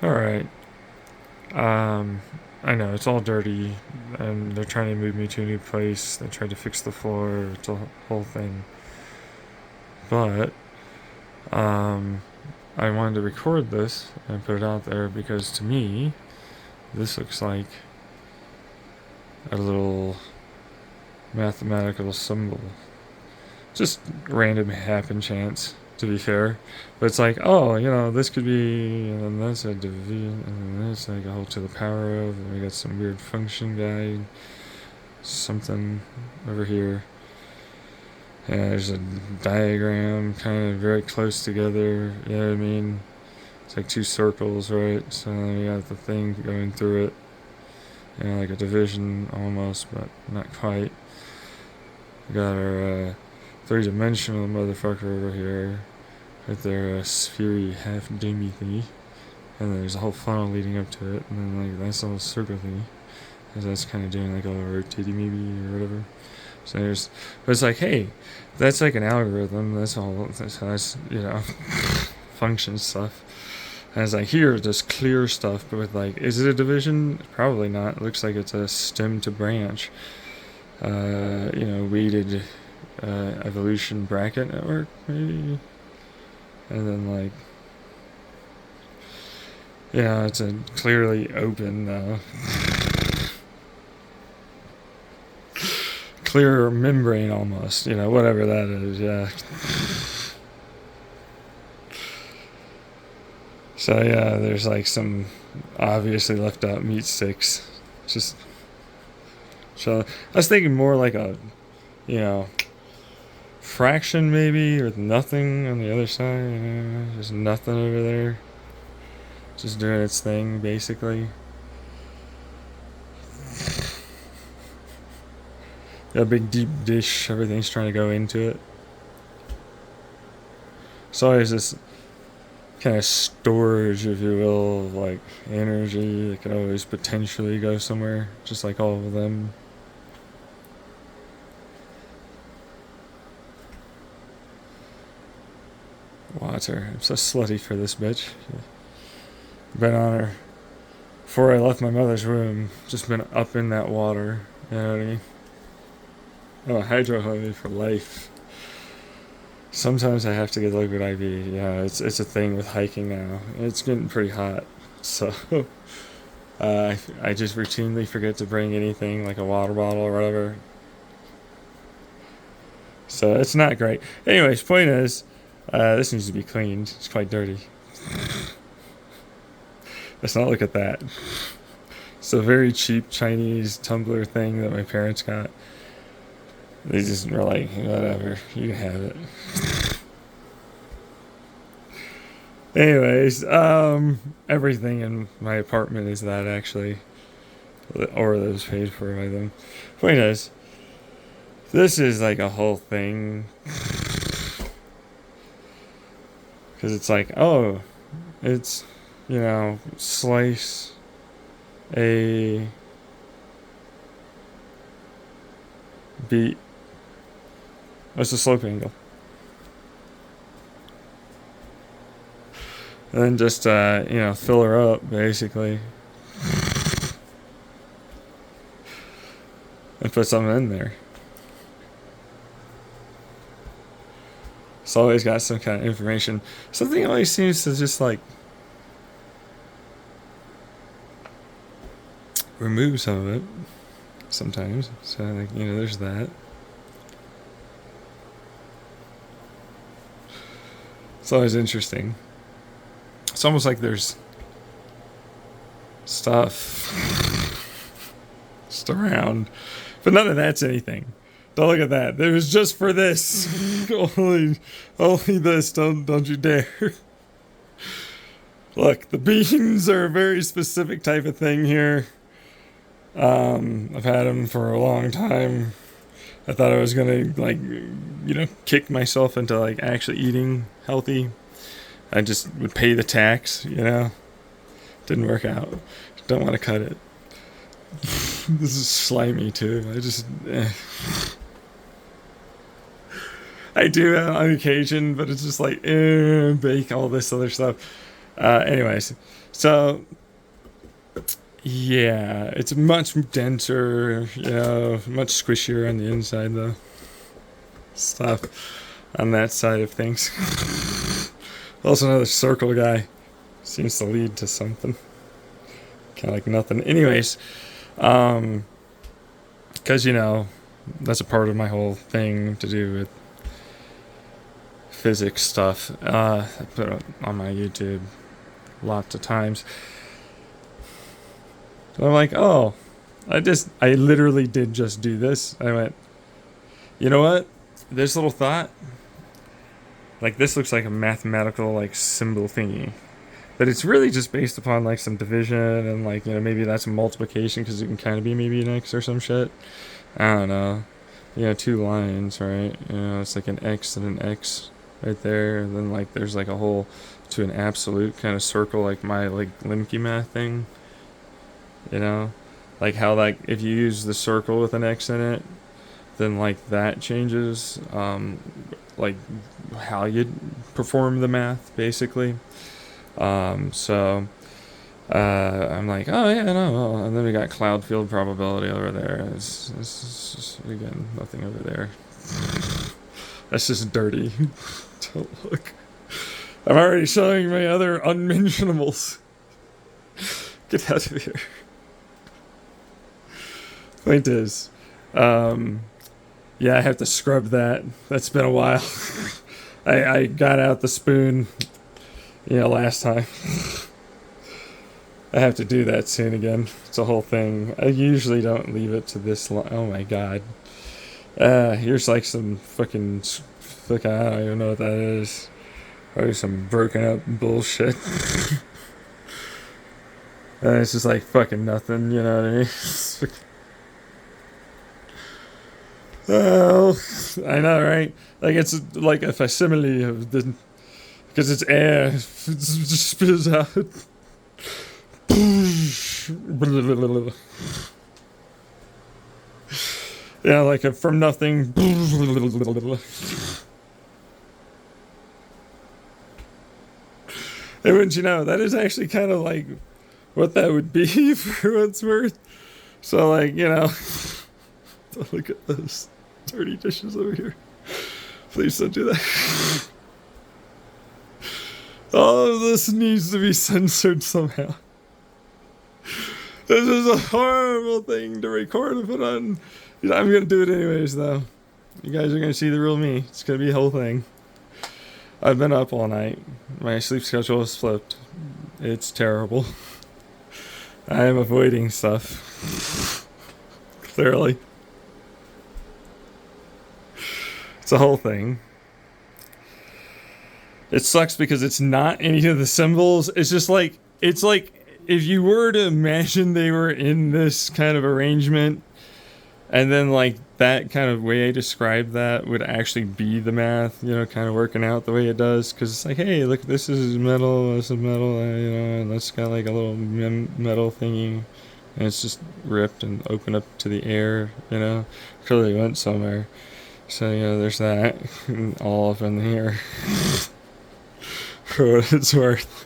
Alright. Um, I know, it's all dirty, and they're trying to move me to a new place. They tried to fix the floor. It's a whole thing. But, um, I wanted to record this and put it out there because to me, this looks like a little mathematical symbol. Just random happen chance, to be fair. But it's like, oh, this could be, and then that's a division, and then that's like a whole to the power of, and we got some weird function guide, something over here. Yeah, there's a diagram kind of very close together, you know what I mean? It's like two circles, right? So then we got the thing going through it. Like a division almost, but not quite. We got our three-dimensional motherfucker over here with their sphere half dimmy thingy. And there's a whole funnel leading up to it, and then like nice little circle thingy. Because that's kind of doing like a rotating maybe or whatever. So but it's like, hey, that's like an algorithm. That's all. That's function stuff. And it's like here, just clear stuff, but with like, is it a division? Probably not. It looks like it's a stem to branch. Weighted evolution bracket network maybe, and then like, it's a clearly open, clear membrane almost. Whatever that is. Yeah. So yeah, there's like some obviously left out meat sticks. Just so I was thinking more like a, you know, fraction maybe, or nothing on the other side. Just nothing over there. Just doing its thing basically. A big deep dish. Everything's trying to go into it. So always this kind of storage, if you will, of like energy that could always potentially go somewhere, just like all of them. Water. I'm so slutty for this bitch. Been on her before I left my mother's room. Just been up in that water. You know what I mean? Oh, hydro homie for life. Sometimes I have to get liquid IV. Yeah, it's a thing with hiking now. It's getting pretty hot, so I just routinely forget to bring anything like a water bottle or whatever. So it's not great. Anyways, point is, this needs to be cleaned. It's quite dirty. Let's not look at that. It's a very cheap Chinese tumbler thing that my parents got. They just were like, whatever, you can have it. Anyways, everything in my apartment is that actually, or that was paid for by them. Point is, this is like a whole thing, because it's like, oh, it's slice a beat. What's the slope angle? And then just fill her up basically, and put something in there. It's always got some kind of information. Something always seems to just like remove some of it sometimes. So like, there's that. It's always interesting. It's almost like there's stuff just around, but none of that's anything. Don't look at that. It was just for this. only this. Don't you dare. Look, the beans are a very specific type of thing here. I've had them for a long time. I thought I was gonna kick myself into like actually eating healthy. I just would pay the tax, Didn't work out. Don't want to cut it. This is slimy too. I do on occasion, but it's just like bake all this other stuff. Anyways, so yeah, it's much denser, much squishier on the inside though. Stuff on that side of things. Also, another circle guy seems to lead to something. Kind of like nothing. Anyways, because that's a part of my whole thing to do with physics stuff. I put it on my YouTube lots of times. So I'm like, oh, I literally did just do this. I went, you know what? This little thought, like this looks like a mathematical like symbol thingy. But it's really just based upon like some division and like, maybe that's a multiplication because it can kind of be maybe an X or some shit. I don't know. Two lines, right? It's like an X and an X right there. And then like there's like a whole to an absolute kind of circle like my like Limke math thing. Like how like if you use the circle with an X in it, then like that changes like how you perform the math basically. So I'm like, oh yeah, no, well, and then we got cloud field probability over there. It's again nothing over there. That's just dirty. Don't look. I'm already showing my other unmentionables. Get out of here. Point is, yeah, I have to scrub that. That's been a while. I got out the spoon, last time. I have to do that soon again. It's a whole thing. I usually don't leave it to this long. Oh my god. Here's like some fucking, I don't even know what that is. Probably some broken up bullshit. It's just like fucking nothing, you know what I mean? Oh, I know, right? Like it's like a facsimile of the, because it's air. It just spits out. Yeah, like a from nothing. And wouldn't you know, that is actually kind of like what that would be for what it's worth. So like, look at those dirty dishes over here. Please don't do that. All of this needs to be censored somehow. This is a horrible thing to record and put on. I'm going to do it anyways, though. You guys are going to see the real me. It's going to be a whole thing. I've been up all night. My sleep schedule is flipped. It's terrible. I am avoiding stuff. Clearly. It's a whole thing. It sucks because it's not any of the symbols. It's just like, it's like if you were to imagine they were in this kind of arrangement, and then like that kind of way I described that would actually be the math, kind of working out the way it does. Because it's like, hey, look, this is metal, and that's got like a little metal thingy, and it's just ripped and opened up to the air, clearly went somewhere. So, there's that, all up in here. For what it's worth.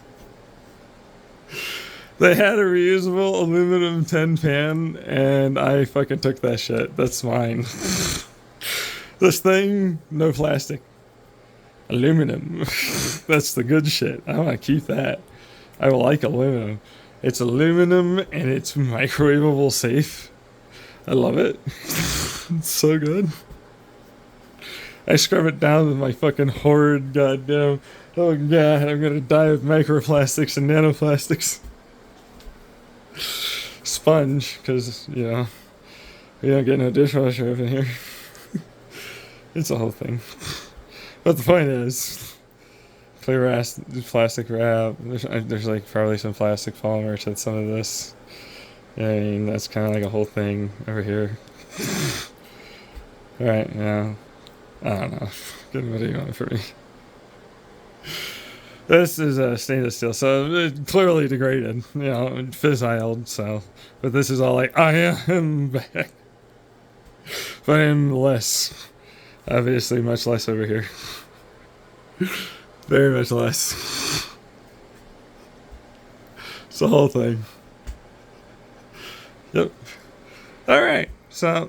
They had a reusable aluminum tin pan, and I fucking took that shit. That's mine. This thing, no plastic. Aluminum. That's the good shit. I want to keep that. I like aluminum. It's aluminum, and it's microwavable safe. I love it. It's so good. I scrub it down with my fucking horrid goddamn... Oh god, I'm gonna die of microplastics and nanoplastics. Sponge, because, we don't get no dishwasher up in here. It's a whole thing. But the point is, clear plastic wrap. There's like probably some plastic polymer to some of this. Yeah, I mean, that's kind of like a whole thing over here. Alright, I don't know. Good, what do you want from me? This is stainless steel, so it clearly degraded, fissiled, so. But this is all like, I am back. But I am less. Obviously, much less over here. Very much less. It's the whole thing. Yep. All right. So